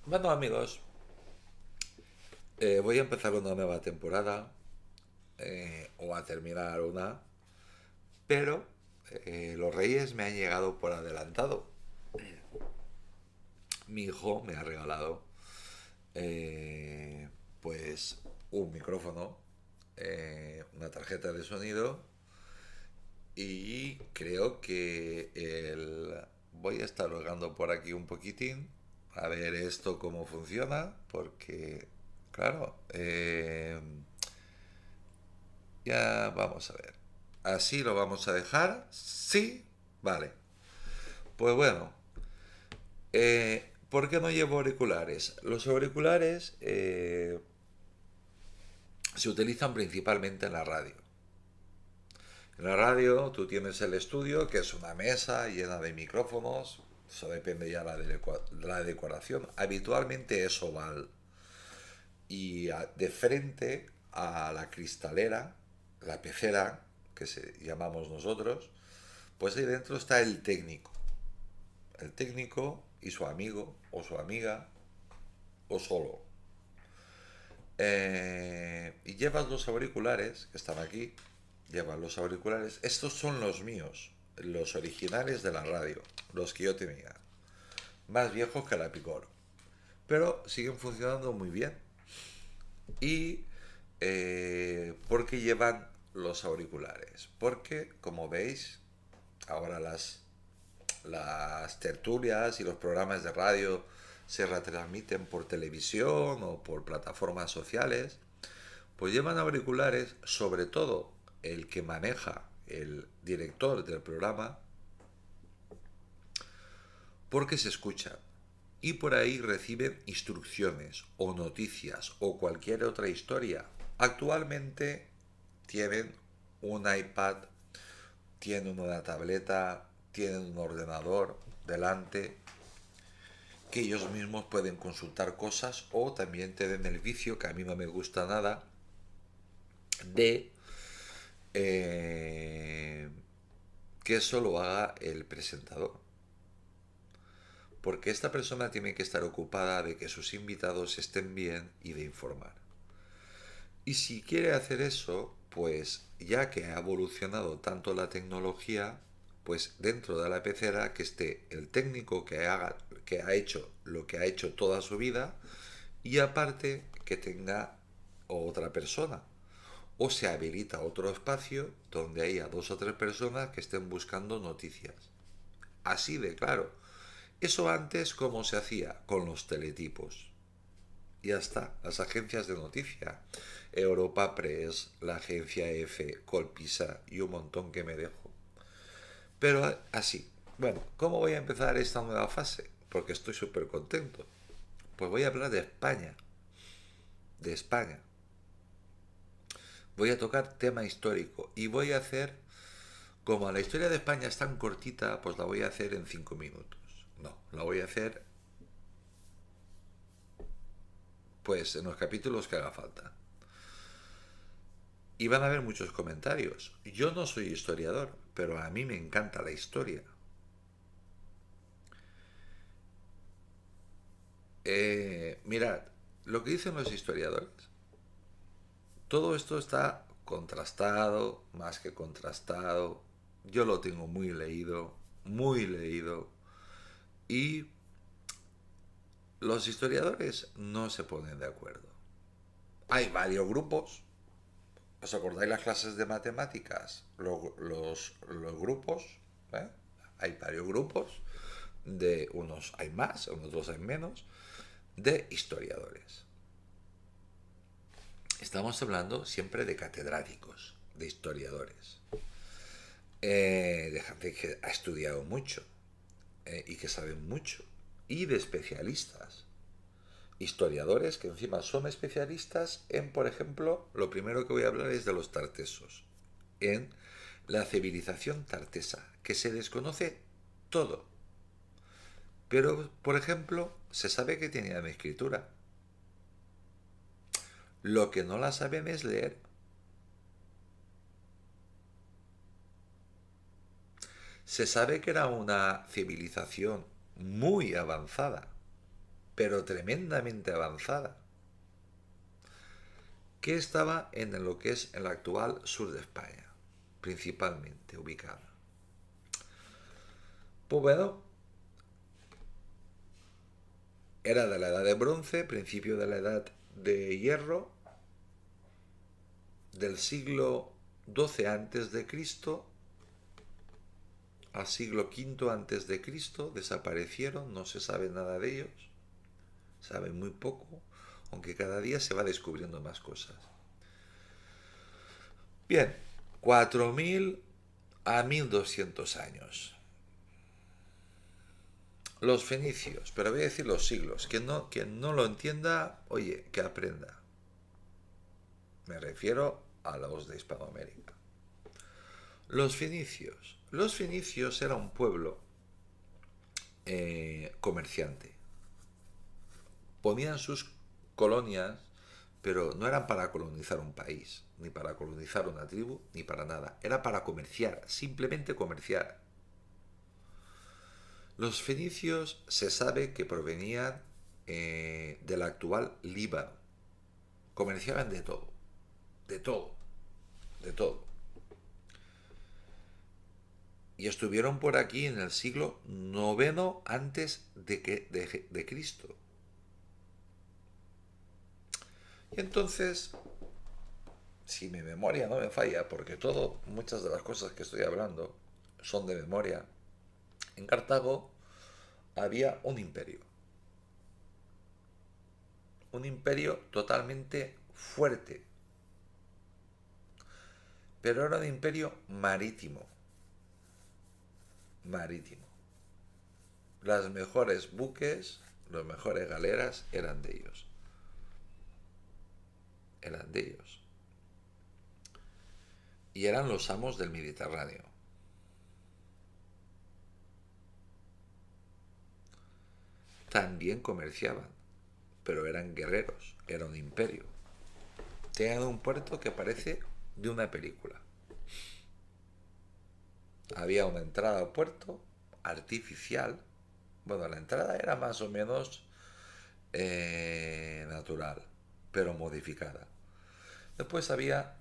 Bueno, amigos, voy a empezar una nueva temporada o a terminar una, pero los Reyes me han llegado por adelantado. Mi hijo me ha regalado eh, pues un micrófono, una tarjeta de sonido y creo que voy a estar hogando por aquí un poquitín a ver esto cómo funciona, porque claro, ya vamos a ver. Así lo vamos a dejar. Sí, vale. Pues bueno, ¿por qué no llevo auriculares? Los auriculares se utilizan principalmente en la radio. En la radio tú tienes el estudio, que es una mesa llena de micrófonos. Eso depende ya la decoración. Habitualmente es oval. Y de frente a la cristalera, la pecera, que llamamos nosotros, pues ahí dentro está el técnico. El técnico y su amigo o su amiga o solo. Y llevas los auriculares, que están aquí, llevas los auriculares. Estos son los míos, los originales de la radio, los que yo tenía. Más viejos que la Picor. Pero siguen funcionando muy bien. Y ¿por qué llevan los auriculares? Porque, como veis, ahora las tertulias y los programas de radio se retransmiten por televisión o por plataformas sociales, pues llevan auriculares, sobre todo el que maneja el director del programa, porque se escuchan y por ahí reciben instrucciones o noticias o cualquier otra historia. Actualmente tienen un iPad, tienen una tableta, tienen un ordenador delante que ellos mismos pueden consultar cosas o también tienen el vicio, que a mí no me gusta nada, de eh, que eso lo haga el presentador. Porque esta persona tiene que estar ocupada de que sus invitados estén bien y de informar. Y si quiere hacer eso, pues ya que ha evolucionado tanto la tecnología, pues dentro de la pecera que esté el técnico que ha hecho lo que ha hecho toda su vida y aparte que tenga otra persona. O se habilita otro espacio donde haya dos o tres personas que estén buscando noticias. Así de claro. Eso antes, ¿cómo se hacía? Con los teletipos. Ya está, las agencias de noticia. Europa Press, la agencia F, Colpisa y un montón que me dejo. Pero así. Bueno, ¿cómo voy a empezar esta nueva fase? Porque estoy súper contento. Pues voy a hablar de España. De España. Voy a tocar tema histórico y voy a hacer, como la historia de España es tan cortita, pues la voy a hacer en 5 minutos. No, la voy a hacer pues en los capítulos que haga falta. Y van a haber muchos comentarios. Yo no soy historiador, pero a mí me encanta la historia. Mirad, lo que dicen los historiadores, todo esto está contrastado, más que contrastado. Yo lo tengo muy leído. Y los historiadores no se ponen de acuerdo. Hay varios grupos. ¿Os acordáis las clases de matemáticas? Los grupos, ¿eh? Hay varios grupos, de unos hay más, en otros hay menos, de historiadores. Estamos hablando siempre de catedráticos, de historiadores, de gente que ha estudiado mucho y que saben mucho, y de especialistas. Historiadores que encima son especialistas en, por ejemplo, lo primero que voy a hablar es de los tartesos, en la civilización tartesa, que se desconoce todo. Pero, por ejemplo, se sabe que tenían escritura. Lo que no la saben es leer. Se sabe que era una civilización muy avanzada, pero tremendamente avanzada, que estaba en lo que es el actual sur de España, principalmente ubicada. Pues bueno, era de la edad de bronce, principio de la edad de hierro, del siglo XII antes de Cristo al siglo V antes de Cristo. Desaparecieron, no se sabe nada de ellos, sabe muy poco, aunque cada día se va descubriendo más cosas. Bien, 4000 a 1200 años. Los fenicios, pero voy a decir los siglos. Quien no lo entienda, oye, que aprenda. Me refiero a los de Hispanoamérica. Los fenicios. Los fenicios era un pueblo comerciante. Ponían sus colonias, pero no eran para colonizar un país, ni para colonizar una tribu, ni para nada. Era para comerciar, simplemente comerciar. Los fenicios se sabe que provenían del actual Líbano. Comerciaban de todo, de todo, de todo. Y estuvieron por aquí en el siglo IX antes de Cristo. Y entonces, si mi memoria no me falla, porque muchas de las cosas que estoy hablando son de memoria, en Cartago había un imperio. Un imperio totalmente fuerte. Pero era un imperio marítimo. Marítimo. Las mejores buques, las mejores galeras eran de ellos. Eran de ellos. Y eran los amos del Mediterráneo. También comerciaban, pero eran guerreros, era un imperio. Tenían un puerto que parece de una película. Había una entrada al puerto artificial. Bueno, la entrada era más o menos natural, pero modificada. Después había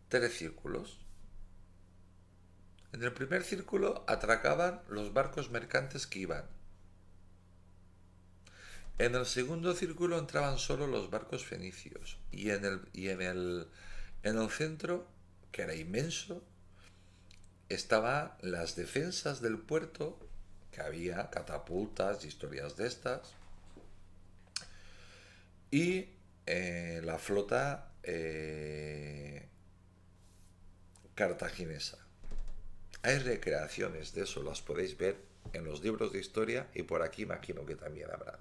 3 círculos. En el primer círculo atracaban los barcos mercantes que iban. En el segundo círculo entraban solo los barcos fenicios. Y en el centro, que era inmenso, estaban las defensas del puerto, que había catapultas y historias de estas, y la flota cartaginesa. Hay recreaciones de eso, las podéis ver en los libros de historia y por aquí imagino que también habrá.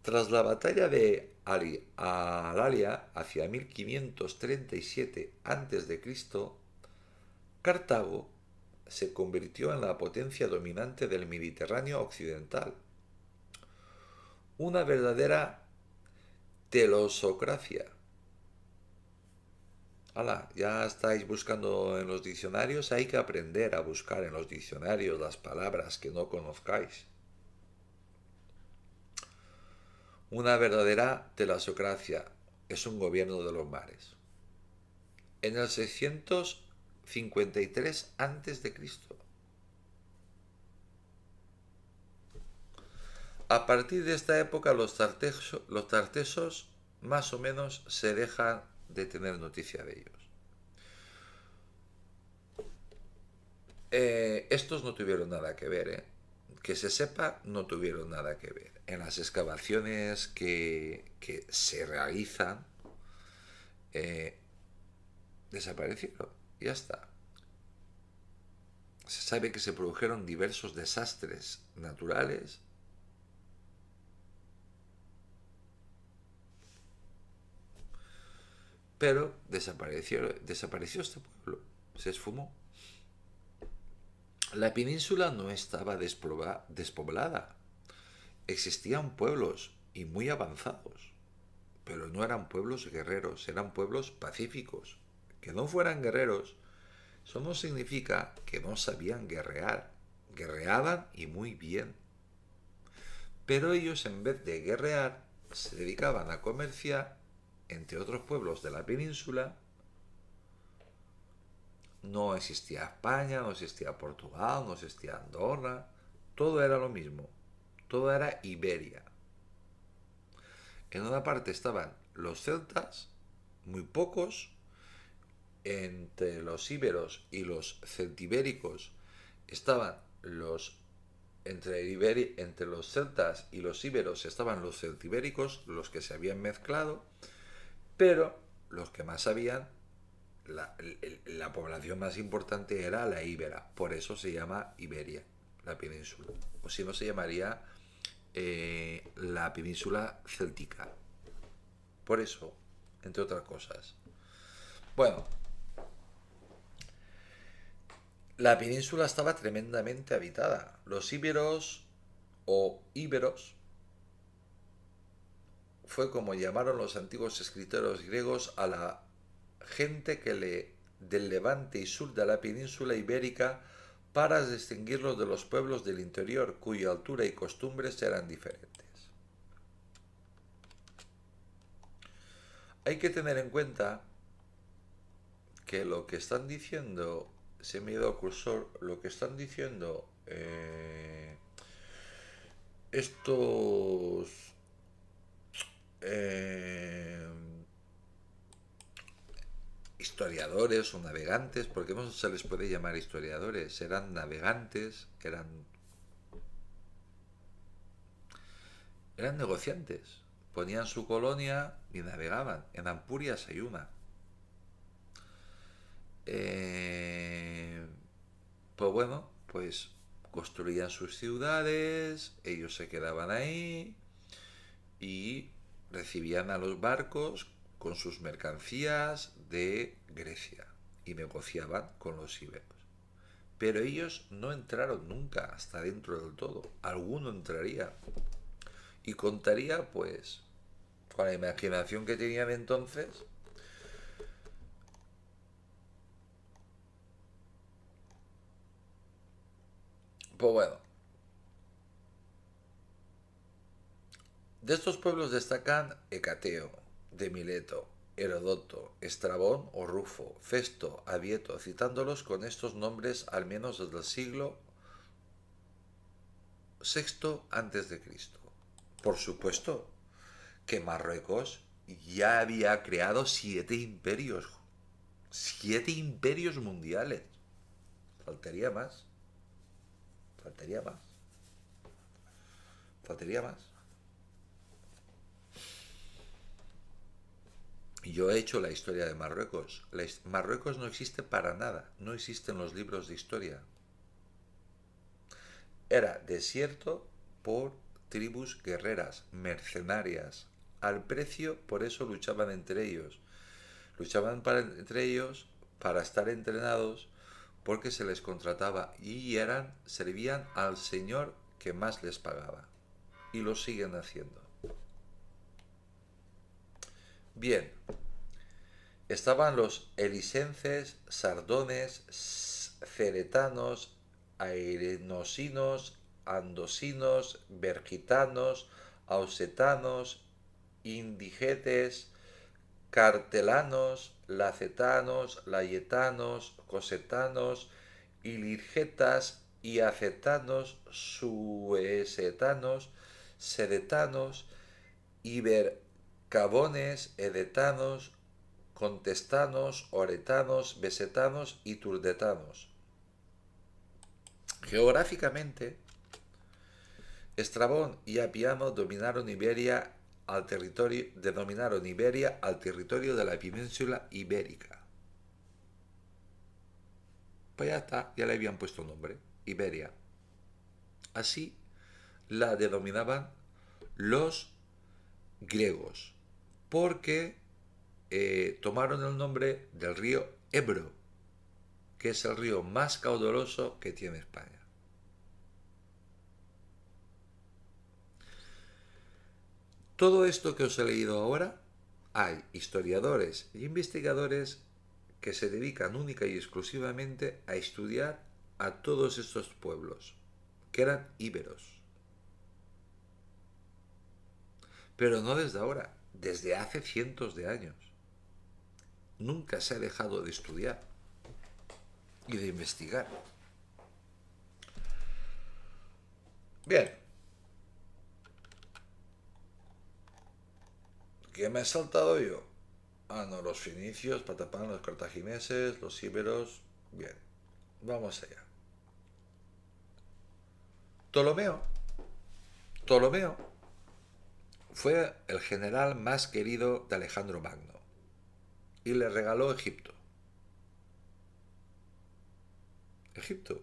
Tras la batalla de Alalia hacia 1537 a.C., Cartago se convirtió en la potencia dominante del Mediterráneo occidental. Una verdadera telosocracia. Hala, ya estáis buscando en los diccionarios, hay que aprender a buscar en los diccionarios las palabras que no conozcáis. Una verdadera telosocracia es un gobierno de los mares. En el 653 a.C. A partir de esta época los tartesos más o menos se dejan de tener noticia de ellos. Estos no tuvieron nada que ver, que se sepa, no tuvieron nada que ver. En las excavaciones que se realizan, desaparecieron, ya está. Se sabe que se produjeron diversos desastres naturales, pero desapareció este pueblo, se esfumó. La península no estaba despoblada. Existían pueblos y muy avanzados, pero no eran pueblos guerreros, eran pueblos pacíficos. Que no fueran guerreros, eso no significa que no sabían guerrear. Guerreaban y muy bien. Pero ellos, en vez de guerrear, se dedicaban a comerciar entre otros pueblos de la península. No existía España, no existía Portugal, no existía Andorra. Todo era lo mismo. Todo era Iberia. En una parte estaban los celtas, muy pocos. Entre los íberos y los celtibéricos estaban los entre los celtas y los íberos estaban los celtibéricos, los que se habían mezclado, pero los que más sabían, la población más importante era la íbera, por eso se llama Iberia, la península, o si no se llamaría la península céltica, por eso, entre otras cosas. Bueno, la península estaba tremendamente habitada. Los íberos o íberos fue como llamaron los antiguos escritores griegos a la gente del levante y sur de la península ibérica para distinguirlos de los pueblos del interior cuya altura y costumbres eran diferentes. Hay que tener en cuenta que lo que están diciendo, se me ha ido el cursor, lo que están diciendo estos eh, historiadores o navegantes, porque no se les puede llamar historiadores, eran navegantes, eran negociantes, ponían su colonia y navegaban. En Ampurias hay una. Pues bueno, pues construían sus ciudades, ellos se quedaban ahí y recibían a los barcos con sus mercancías de Grecia y negociaban con los íberos. Pero ellos no entraron nunca hasta dentro del todo. Alguno entraría y contaría, pues, con la imaginación que tenían entonces. Pues bueno, de estos pueblos destacan Hecateo, de Mileto, Herodoto, Estrabón o Rufo, Festo, Avieto, citándolos con estos nombres al menos desde el siglo VI a.C. Por supuesto que Marruecos ya había creado 7 imperios mundiales. Faltaría más, faltaría más, faltaría más. Yo he hecho la historia de Marruecos. Marruecos no existe para nada, no existen los libros de historia. Era desierto por tribus guerreras, mercenarias. Al precio, por eso luchaban entre ellos. Entre ellos para estar entrenados porque se les contrataba y servían al señor que más les pagaba. Y lo siguen haciendo. Bien, estaban los elisenses, sardones, ceretanos, arenosinos, andosinos, vergitanos, ausetanos, indigetes, cartelanos, lacetanos, layetanos, cosetanos, ilirgetas, iacetanos, suesetanos, sedetanos, ibercabones, edetanos, contestanos, oretanos, besetanos y turdetanos. Geográficamente, Estrabón y Apiano denominaron Iberia al territorio de la península ibérica. Pues ya está, ya le habían puesto nombre, Iberia. Así la denominaban los griegos, porque tomaron el nombre del río Ebro, que es el río más caudaloso que tiene España. Todo esto que os he leído ahora, hay historiadores y investigadores que se dedican única y exclusivamente a estudiar a todos estos pueblos, que eran íberos. Pero no desde ahora, desde hace cientos de años. Nunca se ha dejado de estudiar y de investigar. Bien, ¿qué me he saltado yo? Ah, no, los fenicios, Patapán, los cartagineses, los íberos. Bien, vamos allá. Ptolomeo. Ptolomeo fue el general más querido de Alejandro Magno y le regaló Egipto. Egipto.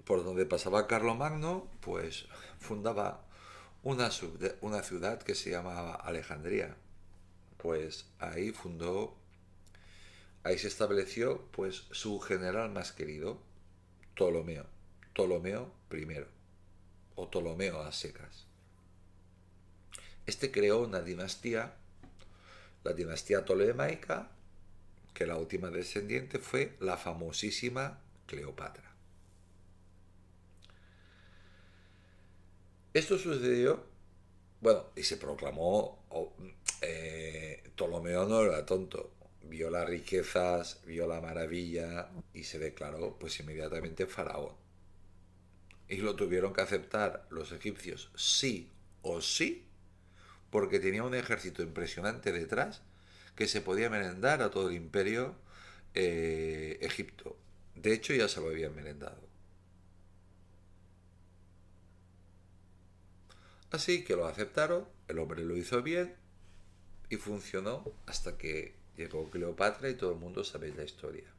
Por donde pasaba Carlomagno, pues fundaba una ciudad que se llamaba Alejandría. Pues ahí se estableció pues su general más querido, Ptolomeo. Ptolomeo I, o Ptolomeo a secas. Este creó una dinastía, la dinastía tolemaica, que la última descendiente fue la famosísima Cleopatra. Esto sucedió, bueno, y se proclamó, Ptolomeo no era tonto, vio las riquezas, vio la maravilla y se declaró pues inmediatamente faraón. Y lo tuvieron que aceptar los egipcios sí o sí, porque tenía un ejército impresionante detrás que se podía merendar a todo el imperio egipto. De hecho ya se lo habían merendado. Así que lo aceptaron, el hombre lo hizo bien y funcionó hasta que llegó Cleopatra y todo el mundo sabe la historia.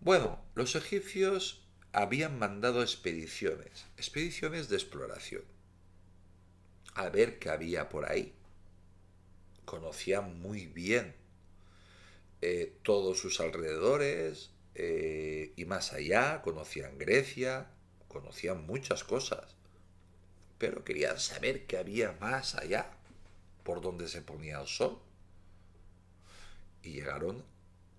Bueno, los egipcios habían mandado expediciones de exploración, a ver qué había por ahí. Conocían muy bien todos sus alrededores y más allá, conocían Grecia, conocían muchas cosas, pero querían saber qué había más allá, por donde se ponía el sol. Y llegaron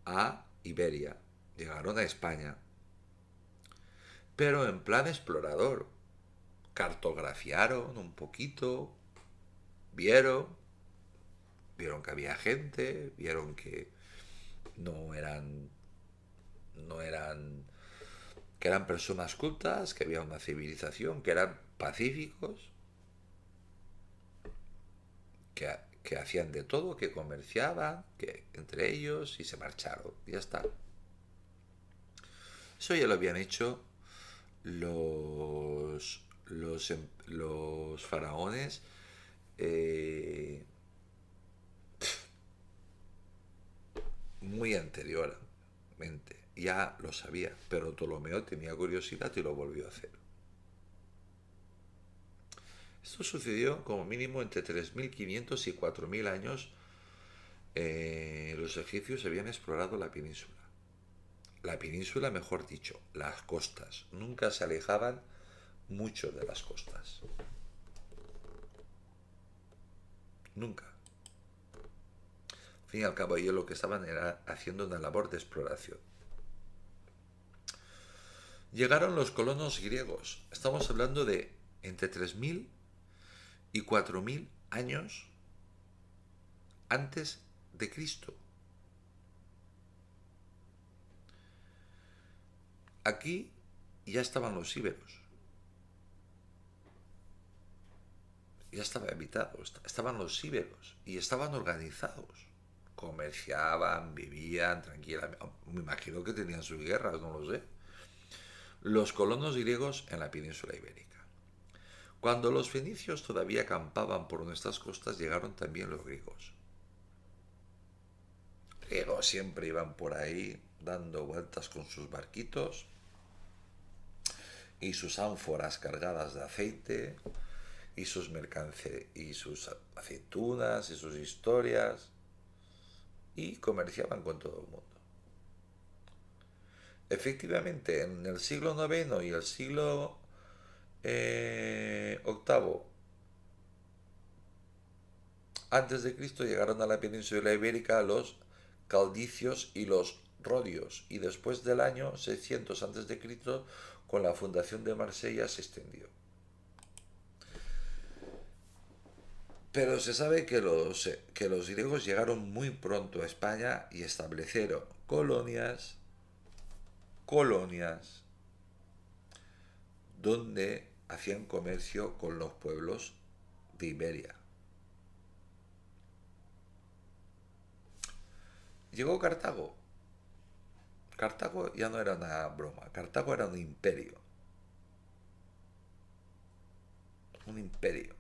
a Iberia, llegaron a España, pero en plan explorador. Cartografiaron un poquito, vieron, vieron que había gente, vieron que no eran, no eran, que eran personas cultas, que había una civilización, que eran pacíficos, que hacían de todo, que comerciaban, que entre ellos y se marcharon, ya está. Eso ya lo habían hecho los faraones muy anteriormente. Ya lo sabía, pero Ptolomeo tenía curiosidad y lo volvió a hacer. Esto sucedió como mínimo entre 3.500 y 4.000 años. Los egipcios habían explorado la península. La península, mejor dicho, las costas. Nunca se alejaban mucho de las costas. Nunca. Al fin y al cabo, ellos lo que estaban era haciendo una labor de exploración. Llegaron los colonos griegos. Estamos hablando de entre 3.000 y 4.000 años antes de Cristo. Aquí ya estaban los íberos. Ya estaba habitado, estaban los íberos y estaban organizados. Comerciaban, vivían tranquilamente. Me imagino que tenían sus guerras, no lo sé. Los colonos griegos en la península ibérica. Cuando los fenicios todavía acampaban por nuestras costas, llegaron también los griegos. Los griegos siempre iban por ahí dando vueltas con sus barquitos y sus ánforas cargadas de aceite y sus aceitunas y sus historias, y comerciaban con todo el mundo. Efectivamente, en el siglo IX y el siglo VIII antes de Cristo llegaron a la península ibérica los caldicios y los rodios, y después del año 600 antes de Cristo con la fundación de Marsella se extendió. Pero se sabe que los griegos llegaron muy pronto a España y establecieron colonias donde hacían comercio con los pueblos de Iberia. Llegó Cartago. Cartago ya no era una broma, Cartago era un imperio. Un imperio.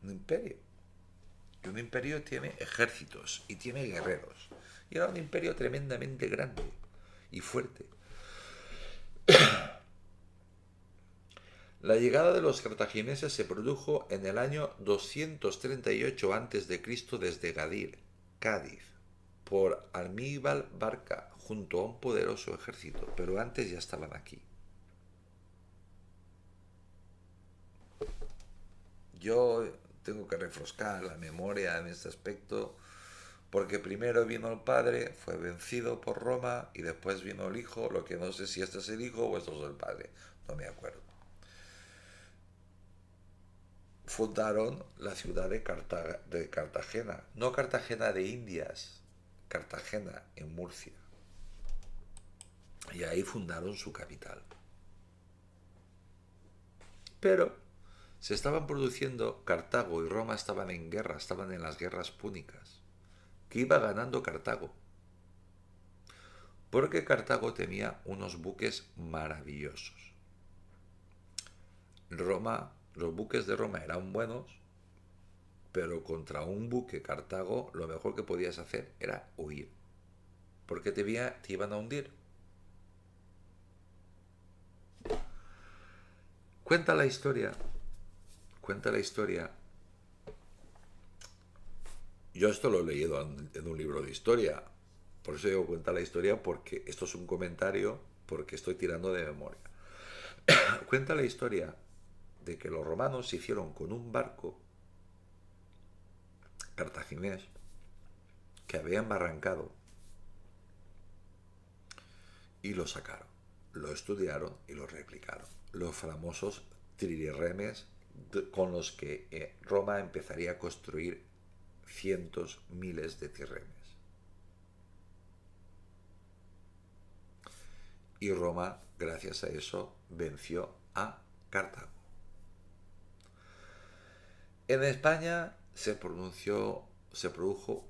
Un imperio. Y un imperio tiene ejércitos y tiene guerreros. Y era un imperio tremendamente grande y fuerte. La llegada de los cartagineses se produjo en el año 238 a.C. desde Gadir, Cádiz, por Aníbal Barca, junto a un poderoso ejército, pero antes ya estaban aquí. Yo tengo que refrescar la memoria en este aspecto, porque primero vino el padre, fue vencido por Roma, y después vino el hijo, lo que no sé si este es el hijo o esto es el padre, no me acuerdo. Fundaron la ciudad de Cartagena, no Cartagena de Indias, Cartagena en Murcia. Y ahí fundaron su capital. Pero se estaban produciendo, Cartago y Roma estaban en guerra, estaban en las guerras púnicas, que iba ganando Cartago. Porque Cartago tenía unos buques maravillosos. Los buques de Roma eran buenos, pero contra un buque Cartago lo mejor que podías hacer era huir, porque te iban a hundir. Cuenta la historia, yo esto lo he leído en un libro de historia, por eso digo cuenta la historia, porque esto es un comentario, porque estoy tirando de memoria. Cuenta la historia de que los romanos se hicieron con un barco cartaginés que había embarrancado y lo sacaron, lo estudiaron y lo replicaron. Los famosos trirremes con los que Roma empezaría a construir cientos, miles de trirremes. Y Roma, gracias a eso, venció a Cartago. En España se produjo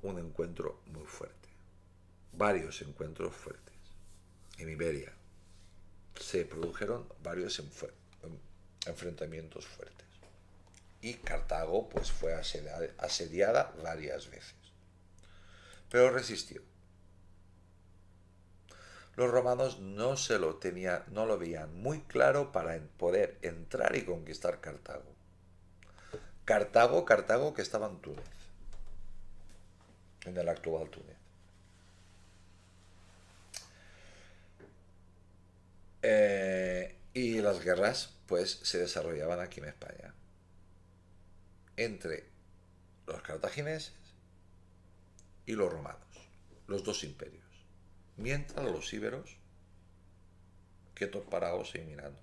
un encuentro muy fuerte, varios encuentros fuertes. En Iberia se produjeron varios enfrentamientos fuertes. Y Cartago pues fue asediada varias veces. Pero resistió. Los romanos no lo veían muy claro para poder entrar y conquistar Cartago. Cartago que estaba en Túnez, en el actual Túnez. Y las guerras pues se desarrollaban aquí en España entre los cartagineses y los romanos, los dos imperios, mientras los íberos quietos parados y mirando.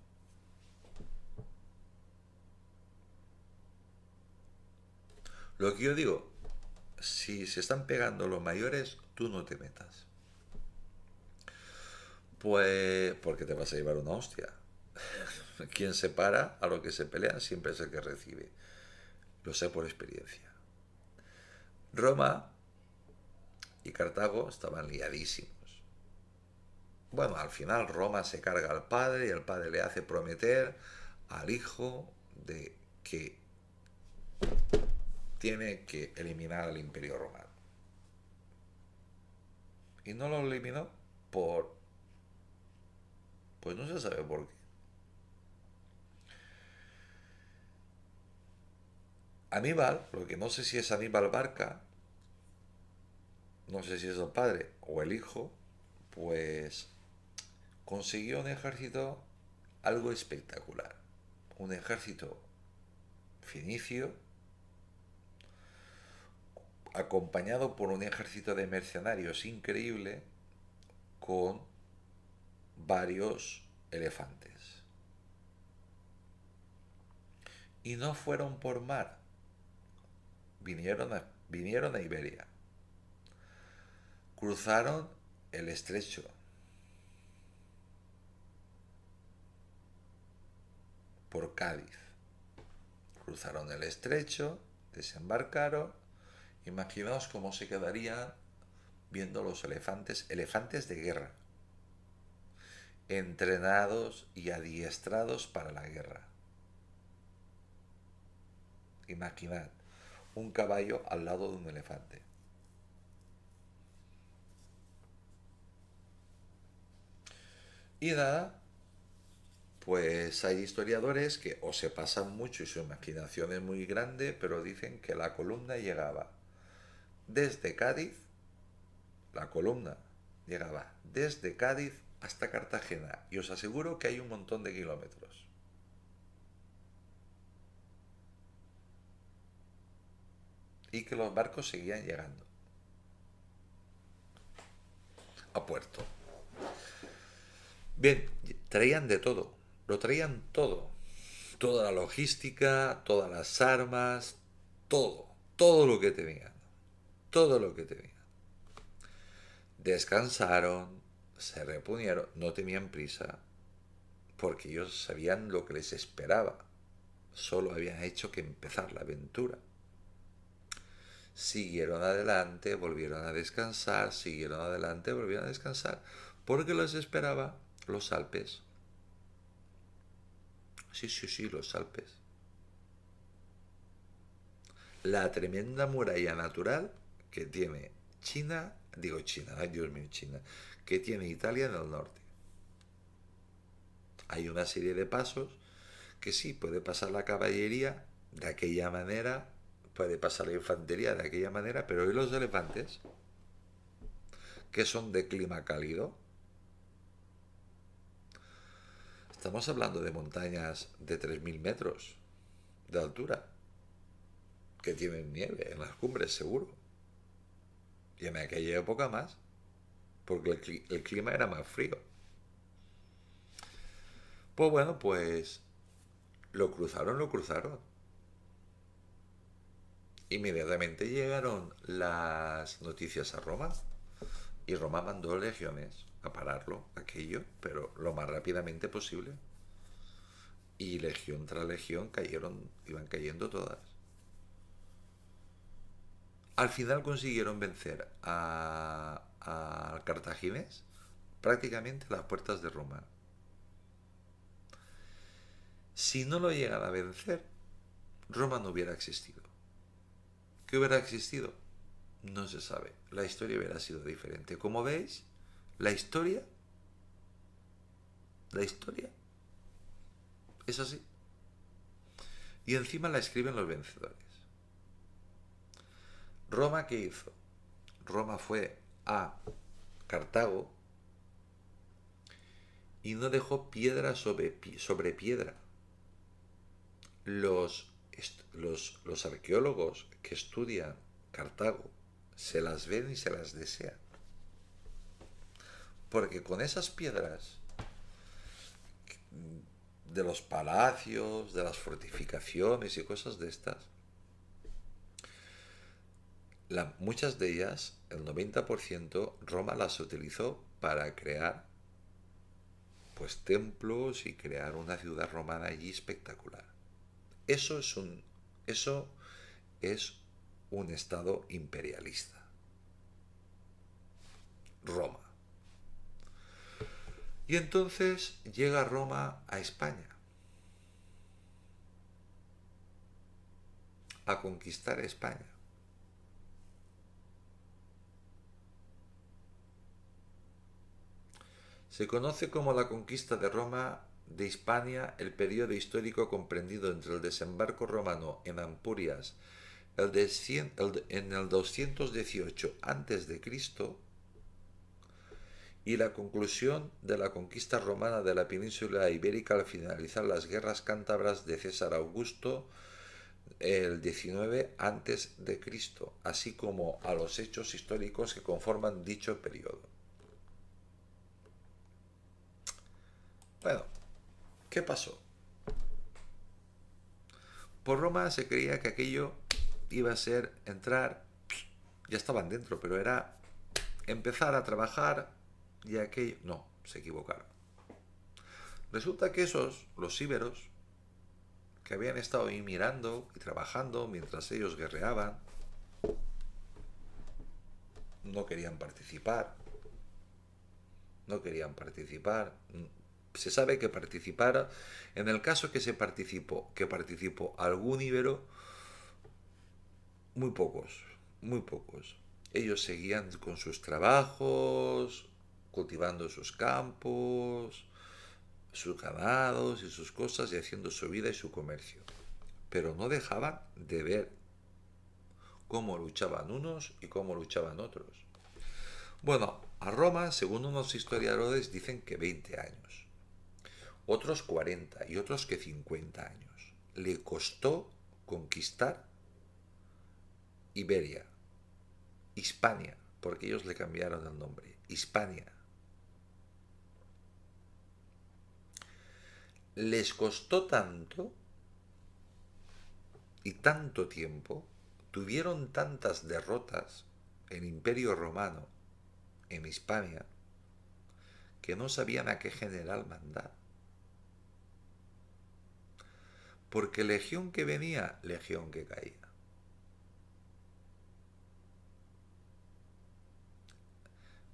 Lo que yo digo, si se están pegando los mayores, tú no te metas. Pues porque te vas a llevar una hostia. Quien se para a lo que se pelean siempre es el que recibe. Lo sé por experiencia. Roma y Cartago estaban liadísimos. Bueno, al final Roma se carga al padre y el padre le hace prometer al hijo de que tiene que eliminar al imperio romano. Y no lo eliminó pues no se sabe por qué. Aníbal, lo que no sé si es Aníbal Barca, no sé si es el padre o el hijo, pues consiguió un ejército algo espectacular. Un ejército fenicio acompañado por un ejército de mercenarios increíble con varios elefantes. Y no fueron por mar, vinieron a Iberia, cruzaron el estrecho, por Cádiz, cruzaron el estrecho, desembarcaron. Imaginaos cómo se quedarían viendo los elefantes, elefantes de guerra, entrenados y adiestrados para la guerra. Imaginad un caballo al lado de un elefante. Y nada, pues hay historiadores que o se pasan mucho y su imaginación es muy grande, pero dicen que la columna llegaba desde Cádiz, la columna llegaba desde Cádiz hasta Cartagena, y os aseguro que hay un montón de kilómetros. Y que los barcos seguían llegando a puerto. Bien, traían de todo, lo traían todo. Toda la logística, todas las armas, todo lo que tenían. Todo lo que tenían. Descansaron, se reponieron, no tenían prisa, porque ellos sabían lo que les esperaba. Solo habían hecho que empezar la aventura. Siguieron adelante, volvieron a descansar, siguieron adelante, volvieron a descansar, porque les esperaba los Alpes. Sí, los Alpes. La tremenda muralla natural que tiene China, ay Dios mío, China, que tiene Italia en el norte. Hay una serie de pasos que sí, puede pasar la caballería de aquella manera, puede pasar la infantería de aquella manera, pero ¿y los elefantes? Que son de clima cálido. Estamos hablando de montañas de 3000 metros de altura, que tienen nieve en las cumbres seguro. Y en aquella época más, porque el clima era más frío. Pues bueno, pues lo cruzaron. Inmediatamente llegaron las noticias a Roma, y Roma mandó legiones a pararlo, aquello, pero lo más rápidamente posible. Y legión tras legión iban cayendo todas. Al final consiguieron vencer a cartaginés prácticamente a las puertas de Roma. Si no lo llegan a vencer, Roma no hubiera existido. ¿Qué hubiera existido? No se sabe. La historia hubiera sido diferente. Como veis, la historia es así. Y encima la escriben los vencedores. ¿Roma qué hizo? Roma fue a Cartago y no dejó piedra sobre piedra. Los arqueólogos que estudian Cartago se las ven y se las desean. Porque con esas piedras de los palacios, de las fortificaciones y cosas de estas, muchas de ellas, el 90%, Roma las utilizó para crear pues templos y crear una ciudad romana allí espectacular. Eso es un estado imperialista. Roma. Y entonces llega Roma a España a conquistar España. Se conoce como la conquista de Roma de Hispania el periodo histórico comprendido entre el desembarco romano en Ampurias en el 218 a.C. y la conclusión de la conquista romana de la península ibérica al finalizar las guerras cántabras de César Augusto el 19 a.C., así como a los hechos históricos que conforman dicho periodo. Bueno, ¿qué pasó? Por Roma se creía que aquello iba a ser entrar, ya estaban dentro, pero era empezar a trabajar y aquello... No, se equivocaron. Resulta que esos, los íberos, que habían estado ahí mirando y trabajando mientras ellos guerreaban, no querían participar. No querían participar. Se sabe que participara, en el caso que participó algún íbero, muy pocos, muy pocos. Ellos seguían con sus trabajos, cultivando sus campos, sus ganados y sus cosas y haciendo su vida y su comercio. Pero no dejaban de ver cómo luchaban unos y cómo luchaban otros. Bueno, a Roma, según unos historiadores, dicen que 20 años, otros 40 y otros que 50 años. Le costó conquistar Iberia, Hispania, porque ellos le cambiaron el nombre, Hispania. Les costó tanto y tanto tiempo, tuvieron tantas derrotas el Imperio Romano en Hispania, que no sabían a qué general mandar. Porque legión que venía, legión que caía.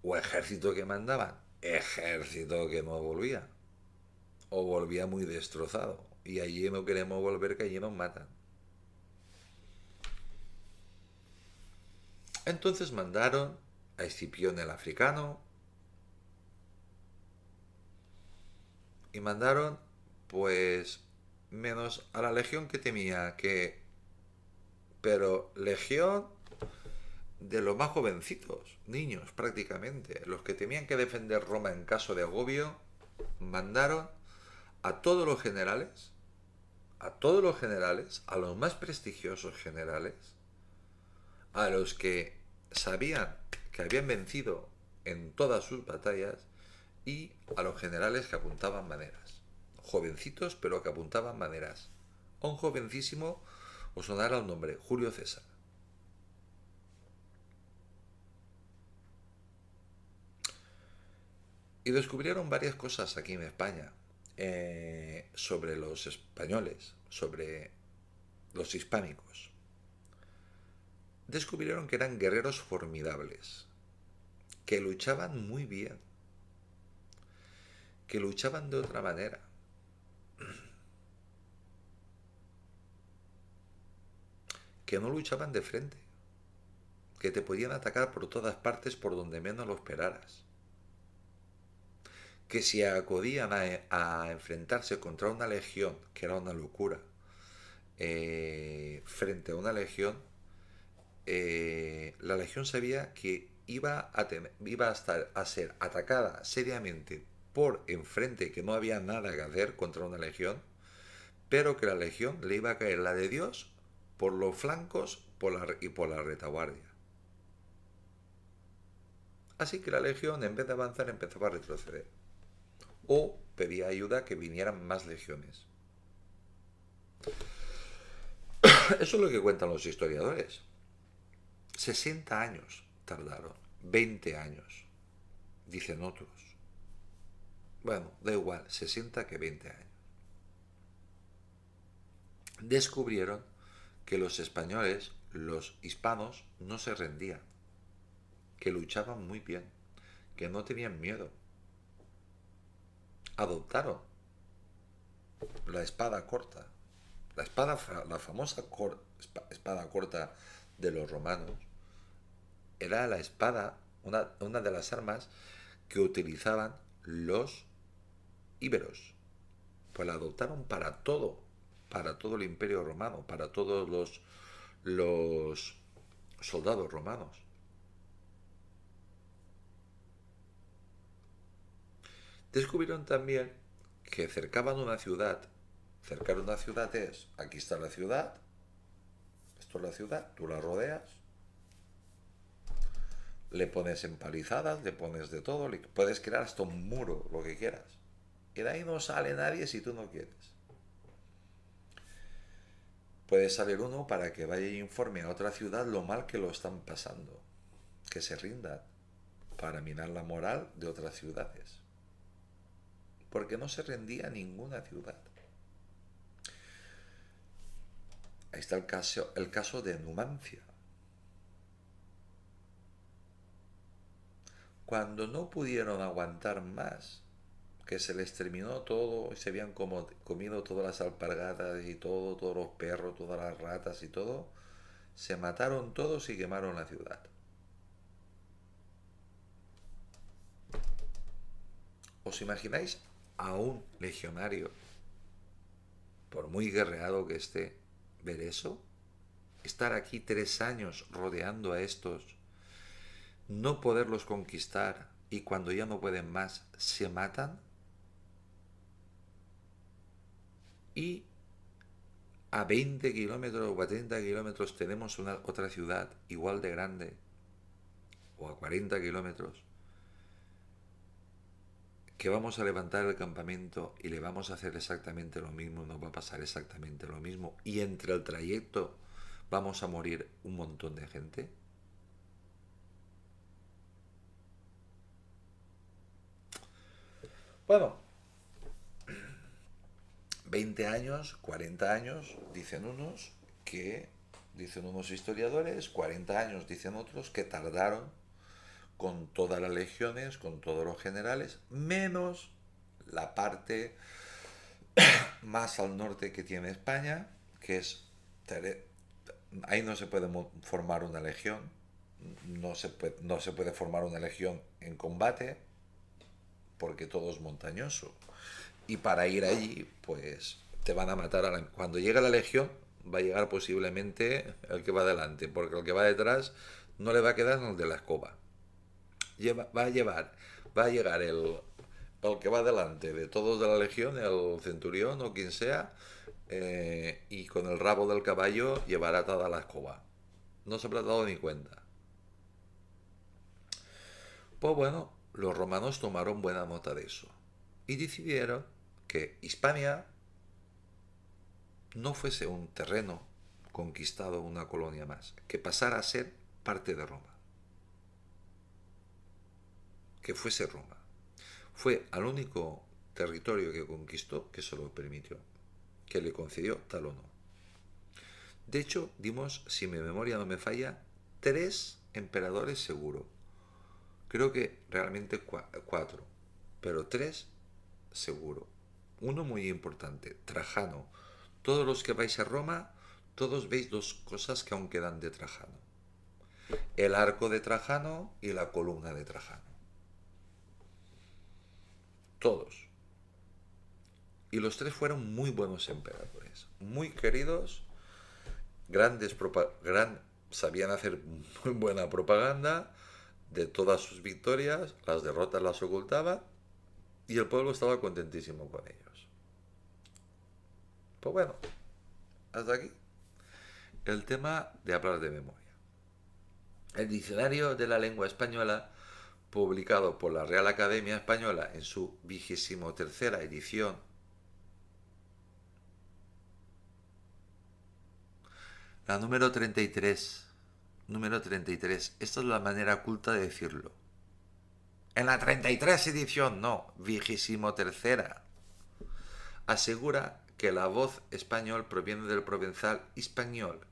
O ejército que mandaban, ejército que no volvía. O volvía muy destrozado. Y allí no queremos volver, que allí nos matan. Entonces mandaron a Escipión el africano y mandaron, pues, menos a la legión que temía, que... Pero legión de los más jovencitos, niños prácticamente, los que tenían que defender Roma en caso de agobio, mandaron a todos los generales, a todos los generales, a los más prestigiosos generales, a los que sabían que habían vencido en todas sus batallas y a los generales que apuntaban maneras. Jovencitos, pero que apuntaban maneras. A un jovencísimo os sonará el nombre, Julio César. Y descubrieron varias cosas aquí en España sobre los españoles, sobre los hispánicos. Descubrieron que eran guerreros formidables, que luchaban muy bien, que luchaban de otra manera, que no luchaban de frente, que te podían atacar por todas partes por donde menos lo esperaras, que si acudían a enfrentarse contra una legión, que era una locura, frente a una legión, la legión sabía que iba a ser atacada seriamente por enfrente, que no había nada que hacer contra una legión, pero que la legión le iba a caer la de Dios por los flancos y por la retaguardia. Así que la legión, en vez de avanzar, empezaba a retroceder. O pedía ayuda, que vinieran más legiones. Eso es lo que cuentan los historiadores. 60 años tardaron, 20 años, dicen otros. Bueno, da igual, 60 que 20 años. Descubrieron que los españoles, los hispanos, no se rendían, que luchaban muy bien, que no tenían miedo. Adoptaron la espada corta, la famosa espada corta de los romanos, era la espada, una de las armas que utilizaban los íberos. Pues la adoptaron para todo el imperio romano, para todos los soldados romanos. Descubrieron también que cercaban una ciudad. Cercar una ciudad es, aquí está la ciudad, esto es la ciudad, tú la rodeas, le pones empalizadas, le pones de todo, puedes crear hasta un muro, lo que quieras. Y de ahí no sale nadie si tú no quieres. Puede salir uno para que vaya e informe a otra ciudad lo mal que lo están pasando. Que se rindan para minar la moral de otras ciudades. Porque no se rendía ninguna ciudad. Ahí está el caso de Numancia. Cuando no pudieron aguantar más, que se les terminó todo y se habían comido todas las alpargatas y todo, todos los perros, todas las ratas y todo, se mataron todos y quemaron la ciudad. ¿Os imagináis a un legionario, por muy guerreado que esté, ver eso? Estar aquí 3 años rodeando a estos, no poderlos conquistar y cuando ya no pueden más, se matan. Y a 20 kilómetros o a 30 kilómetros tenemos otra ciudad igual de grande, o a 40 kilómetros, que vamos a levantar el campamento y le vamos a hacer exactamente lo mismo, nos va a pasar exactamente lo mismo, y entre el trayecto vamos a morir un montón de gente. Bueno, 20 años, 40 años, dicen unos historiadores, 40 años dicen otros, que tardaron con todas las legiones, con todos los generales, menos la parte más al norte que tiene España, que es... Ahí no se puede formar una legión, no se puede formar una legión en combate, porque todo es montañoso. Y para ir allí, pues te van a matar. Cuando llegue la legión, va a llegar posiblemente el que va adelante, porque el que va detrás no le va a quedar el de la escoba. Va a llegar el que va delante de todos de la legión, el centurión o quien sea, y con el rabo del caballo llevará toda la escoba. No se habrá dado ni cuenta. Pues bueno, los romanos tomaron buena nota de eso y decidieron que Hispania no fuese un terreno conquistado, una colonia más, que pasara a ser parte de Roma, que fuese Roma. Fue al único territorio que conquistó que se lo permitió, que le concedió tal honor. De hecho, dimos, si mi memoria no me falla, 3 emperadores seguro. Creo que realmente 4, pero 3 seguro. Uno muy importante, Trajano. Todos los que vais a Roma, todos veis 2 cosas que aún quedan de Trajano. El arco de Trajano y la columna de Trajano. Todos. Y los 3 fueron muy buenos emperadores, muy queridos, sabían hacer muy buena propaganda de todas sus victorias, las derrotas las ocultaban y el pueblo estaba contentísimo con ellos. Pues bueno, hasta aquí el tema de hablar de memoria. El diccionario de la lengua española, publicado por la Real Academia Española en su 23ª edición, la número 33. Número 33. Esta es la manera culta de decirlo. En la 33 edición, no, 23ª. Asegura que la voz español proviene del provenzal hispañol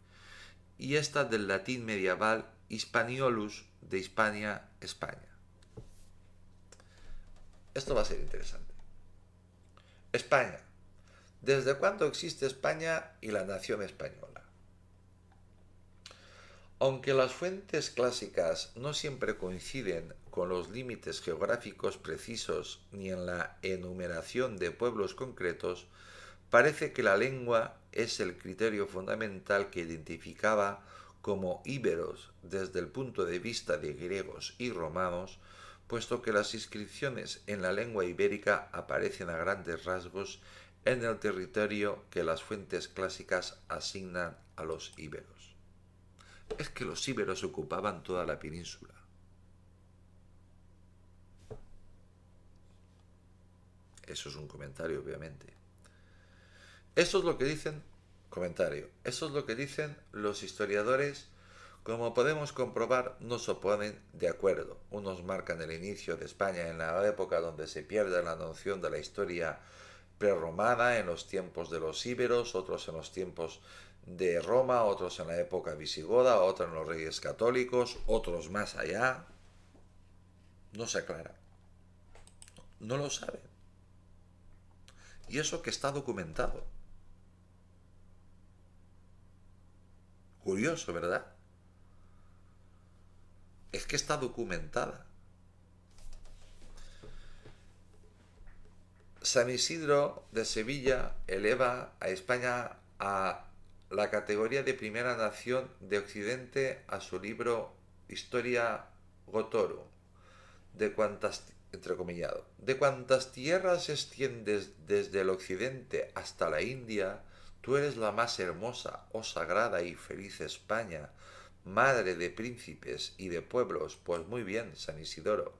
y esta del latín medieval hispaniolus, de Hispania, España. Esto va a ser interesante. España. ¿Desde cuándo existe España y la nación española? Aunque las fuentes clásicas no siempre coinciden con los límites geográficos precisos ni en la enumeración de pueblos concretos, parece que la lengua es el criterio fundamental que identificaba como íberos desde el punto de vista de griegos y romanos, puesto que las inscripciones en la lengua ibérica aparecen a grandes rasgos en el territorio que las fuentes clásicas asignan a los íberos. Es que los íberos ocupaban toda la península. Eso es un comentario, obviamente. Eso es lo que dicen, comentario, eso es lo que dicen los historiadores. Como podemos comprobar, no se ponen de acuerdo. Unos marcan el inicio de España en la época donde se pierde la noción de la historia prerromana, en los tiempos de los íberos, otros en los tiempos de Roma, otros en la época visigoda, otros en los reyes católicos, otros más allá. No se aclara. No lo saben. Y eso que está documentado. Curioso, ¿verdad? Es que está documentada. San Isidro de Sevilla eleva a España a la categoría de primera nación de Occidente a su libro Historia Gotorum, de cuantas, entrecomillado, de cuantas tierras extiendes desde el occidente hasta la India, tú eres la más hermosa, oh sagrada y feliz España, madre de príncipes y de pueblos. Pues muy bien, San Isidoro.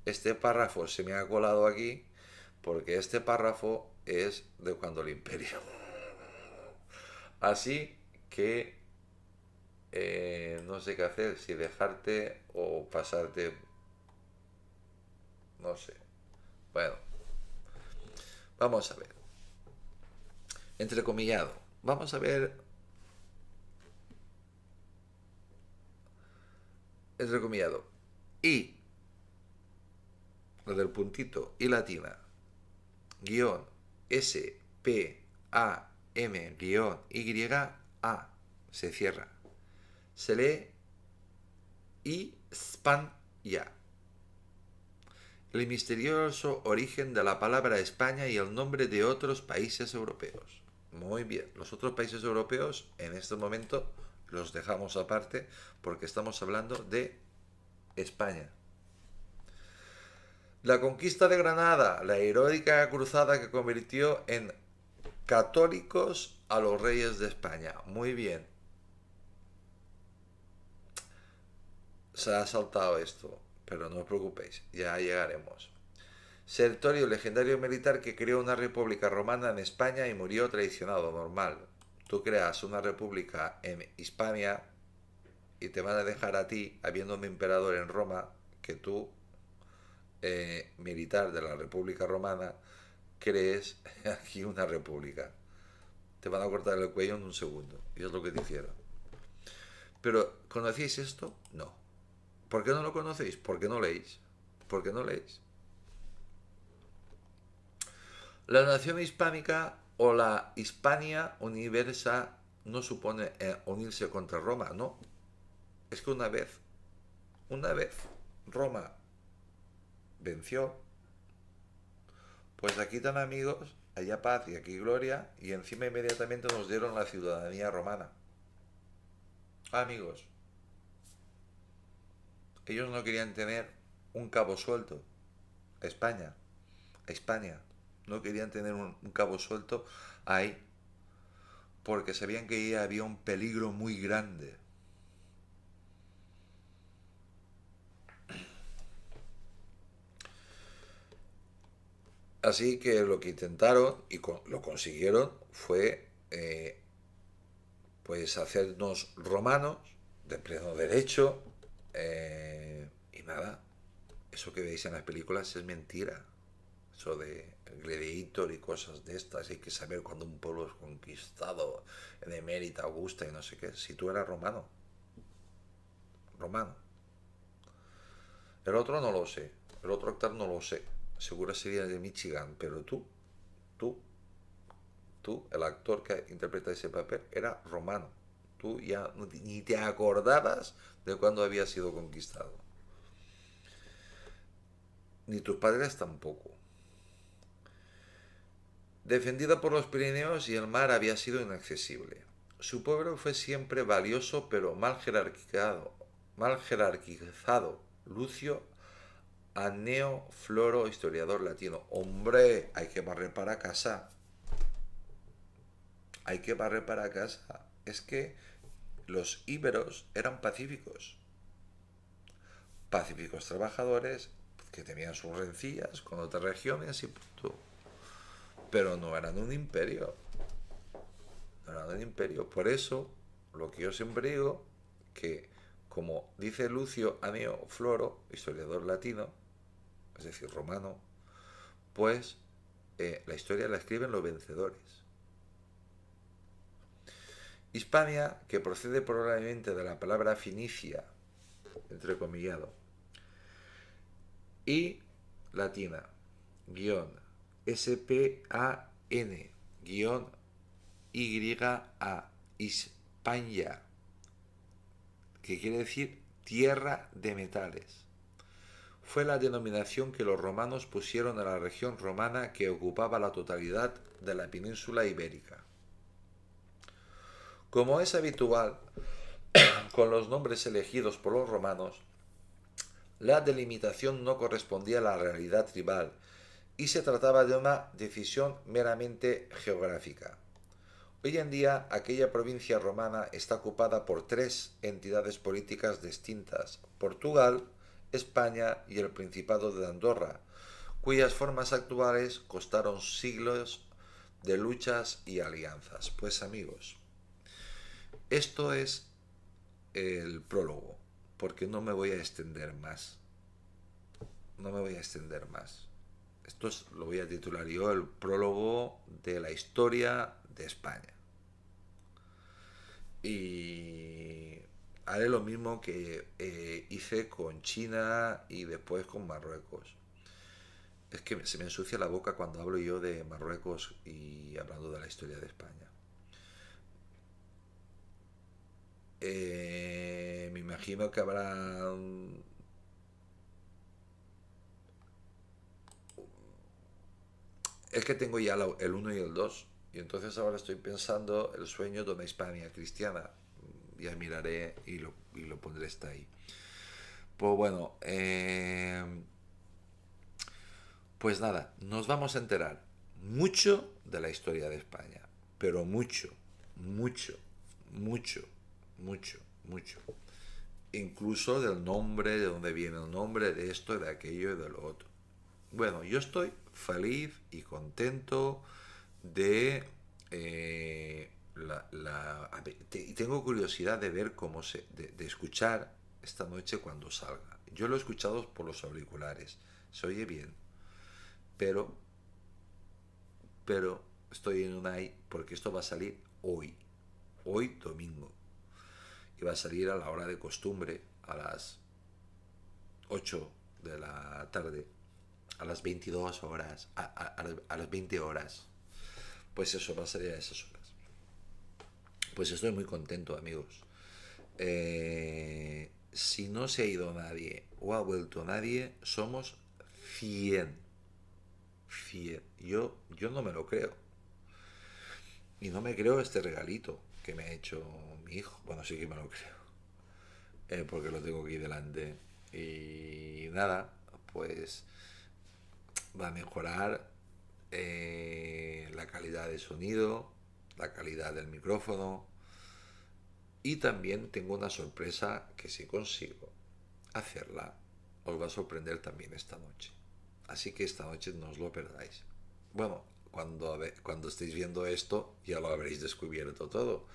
Este párrafo se me ha colado aquí porque este párrafo es de cuando el imperio. Así que no sé qué hacer, si dejarte o pasarte, no sé. Bueno, vamos a ver. Entrecomillado. Vamos a ver. Entrecomillado. Y, lo del puntito, y latina. Guión S, P, A, M, guión, Y, A. Se cierra. Se lee Hispania. El misterioso origen de la palabra España y el nombre de otros países europeos. Muy bien, los otros países europeos en este momento los dejamos aparte porque estamos hablando de España. La conquista de Granada, la heroica cruzada que convirtió en católicos a los reyes de España. Muy bien. Se ha saltado esto, pero no os preocupéis, ya llegaremos. Sertorio, legendario militar que creó una república romana en España y murió traicionado, normal. Tú creas una república en Hispania y te van a dejar a ti, habiendo un emperador en Roma, que tú, militar de la República Romana, crees aquí una república. Te van a cortar el cuello en un segundo, y es lo que te hicieron. Pero, ¿conocéis esto? No. ¿Por qué no lo conocéis? Porque no leéis. ¿Por qué no leéis? La nación hispánica o la Hispania universa no supone unirse contra Roma, no. Es que una vez Roma venció, pues aquí están amigos, allá paz y aquí gloria, y encima inmediatamente nos dieron la ciudadanía romana. Amigos, ellos no querían tener un cabo suelto a España, a Hispania. No querían tener un cabo suelto ahí porque sabían que ahí había un peligro muy grande. Así que lo que intentaron y lo consiguieron fue pues hacernos romanos de pleno derecho, y nada, eso que veis en las películas es mentira. Eso de Gladiator y cosas de estas. Hay que saber cuando un pueblo es conquistado en emérita Augusta y no sé qué. Si tú eras romano. Romano. El otro no lo sé. El otro actor no lo sé. Seguro sería de Michigan. Pero tú, el actor que interpreta ese papel era romano. Tú ya ni te acordabas de cuándo había sido conquistado. Ni tus padres tampoco. Defendida por los Pirineos y el mar había sido inaccesible. Su pueblo fue siempre valioso pero mal jerarquizado. Lucio Anneo Floro, historiador latino. Hombre, hay que barrer para casa. Hay que barrer para casa. Es que los íberos eran pacíficos. Pacíficos trabajadores que tenían sus rencillas con otras regiones y punto. pero no eran un imperio. No eran un imperio. Por eso, lo que yo siempre digo, que como dice Lucio Anneo Floro, historiador latino, es decir, romano, pues la historia la escriben los vencedores. Hispania, que procede probablemente de la palabra finicia, entrecomillado, y latina, guión, S-P-A-N, guión, Y-A, Hispania, que quiere decir tierra de metales. Fue la denominación que los romanos pusieron a la región romana que ocupaba la totalidad de la península ibérica. Como es habitual con los nombres elegidos por los romanos, la delimitación no correspondía a la realidad tribal y se trataba de una decisión meramente geográfica. Hoy en día, aquella provincia romana está ocupada por tres entidades políticas distintas: Portugal, España y el Principado de Andorra, cuyas formas actuales costaron siglos de luchas y alianzas. Pues amigos, esto es el prólogo, porque no me voy a extender más. No me voy a extender más. Esto lo voy a titular yo el prólogo de la historia de España. Y haré lo mismo que hice con China y después con Marruecos. Es que se me ensucia la boca cuando hablo yo de Marruecos y hablando de la historia de España. Me imagino que habrá... Es que tengo ya el 1 y el 2. Y entonces ahora estoy pensando el sueño de una Hispania cristiana. Ya miraré y lo pondré hasta ahí. Pues bueno, pues nada, nos vamos a enterar mucho de la historia de España. Pero mucho, mucho, mucho, mucho, mucho. Incluso del nombre, de dónde viene el nombre, de esto, de aquello y de lo otro. Bueno, yo estoy feliz y contento de y tengo curiosidad de ver de escuchar esta noche cuando salga. Yo lo he escuchado por los auriculares, se oye bien, pero, pero estoy en un ay porque esto va a salir hoy domingo, y va a salir a la hora de costumbre, a las 8 de la tarde, a las 22 horas, a las 20 horas. Pues eso va a salir a esas horas. Pues estoy muy contento, amigos. Si no se ha ido nadie o ha vuelto nadie, somos 100. 100. Yo no me lo creo. Y no me creo este regalito que me ha hecho mi hijo. Bueno, sí que me lo creo. Porque lo tengo aquí delante. Y nada, pues va a mejorar la calidad de sonido, la calidad del micrófono. Y también tengo una sorpresa que si consigo hacerla, os va a sorprender también esta noche. Así que esta noche no os lo perdáis. Bueno, cuando estéis viendo esto ya lo habréis descubierto todo.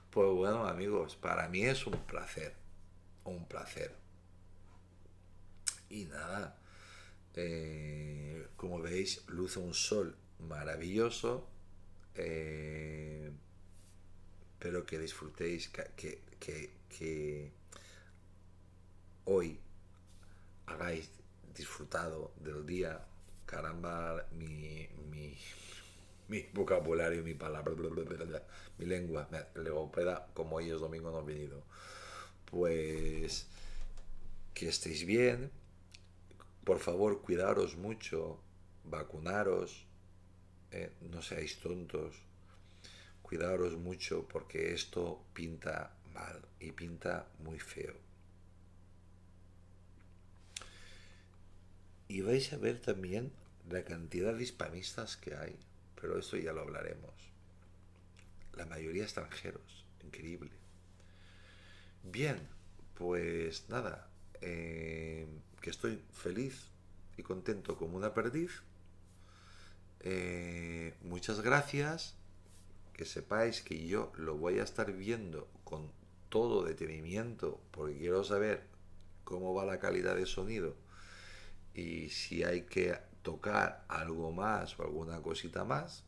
Pues bueno, amigos, para mí es un placer. Un placer. Y nada, como veis, luce un sol maravilloso. Espero que disfrutéis, que hoy hagáis disfrutado del día. Caramba, mi vocabulario, mi palabra, mi lengua, logopeda, como hoy es domingo no he venido. Pues que estéis bien, por favor cuidaros mucho, vacunaros, no seáis tontos, cuidaros mucho porque esto pinta mal y pinta muy feo. Y vais a ver también la cantidad de hispanistas que hay, pero esto ya lo hablaremos. La mayoría extranjeros, increíble. Bien, pues nada, que estoy feliz y contento como una perdiz. muchas gracias. Que sepáis que yo lo voy a estar viendo con todo detenimiento porque quiero saber cómo va la calidad de sonido y si hay que tocar algo más o alguna cosita más.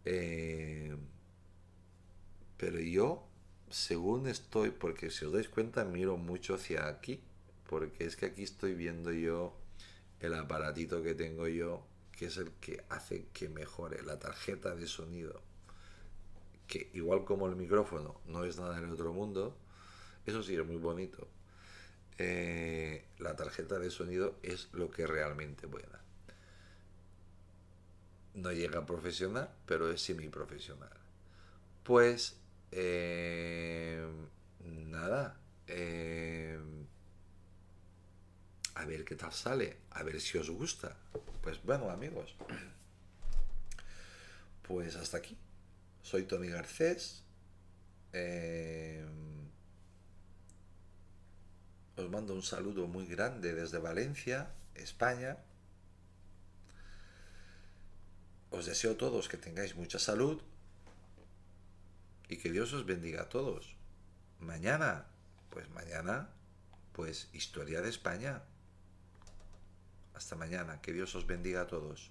Eh, pero yo, según estoy, porque si os dais cuenta, miro mucho hacia aquí, porque es que aquí estoy viendo yo el aparatito que tengo yo, que es el que hace que mejore la tarjeta de sonido, que igual como el micrófono no es nada del otro mundo, eso sí es muy bonito. La tarjeta de sonido es lo que realmente buena. No llega a profesional, pero es semiprofesional. Pues nada, a ver qué tal sale, a ver si os gusta. Pues bueno, amigos, pues hasta aquí. Soy Tony Garcés. eh, Os mando un saludo muy grande desde Valencia, España. Os deseo a todos que tengáis mucha salud y que Dios os bendiga a todos. Mañana, pues historia de España. Hasta mañana, que Dios os bendiga a todos.